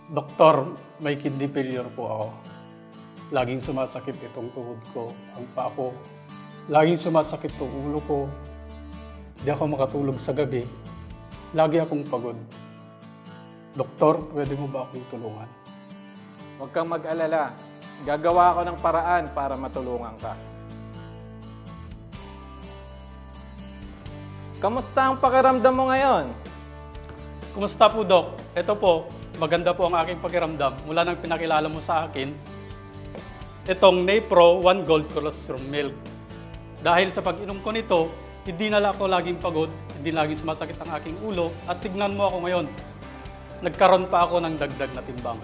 Doktor, may kidney failure po ako. Laging sumasakit itong tuhod ko, ang paa ko. Laging sumasakit itong ulo ko. Hindi ako makatulog sa gabi. Lagi akong pagod. Doktor, pwede mo ba akong tulungan? Huwag kang mag-alala. Gagawa ako ng paraan para matulungan ka. Kamusta ang pakiramdam mo ngayon? Kumusta po, Dok? Ito po, maganda po ang aking pakiramdam mula nang pinakilala mo sa akin itong Napro 1 Gold Colostrum Milk. Dahil sa pag-inom ko nito, hindi na ako laging pagod, hindi laging sumasakit ang aking ulo, at tignan mo ako ngayon. Nagkaroon pa ako ng dagdag na timbang.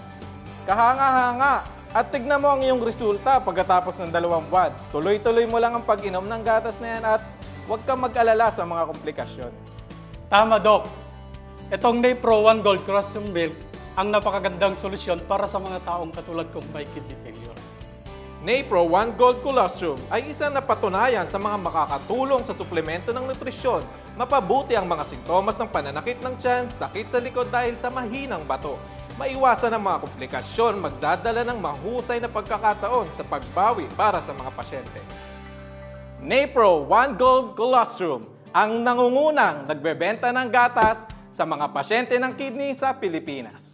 Kahanga-hanga! At tignan mo ang iyong resulta pagkatapos ng 2 buwan. Tuloy-tuloy mo lang ang pag-inom ng gatas na yan at huwag kang mag-alala sa mga komplikasyon. Tama, Dok. Itong Napro 1 Gold Colostrum Milk ang napakagandang solusyon para sa mga taong katulad kong may kidney failure. Napro 1 Gold Colostrum ay isang napatunayan sa mga makakatulong sa suplemento ng nutrisyon, mapabuti ang mga sintomas ng pananakit ng tiyan, sakit sa likod dahil sa mahinang bato. Maiwasan ang mga komplikasyon, magdadala ng mahusay na pagkakataon sa pagbawi para sa mga pasyente. Napro 1 Gold Colostrum, ang nangungunang nagbebenta ng gatas sa mga pasyente ng kidney sa Pilipinas.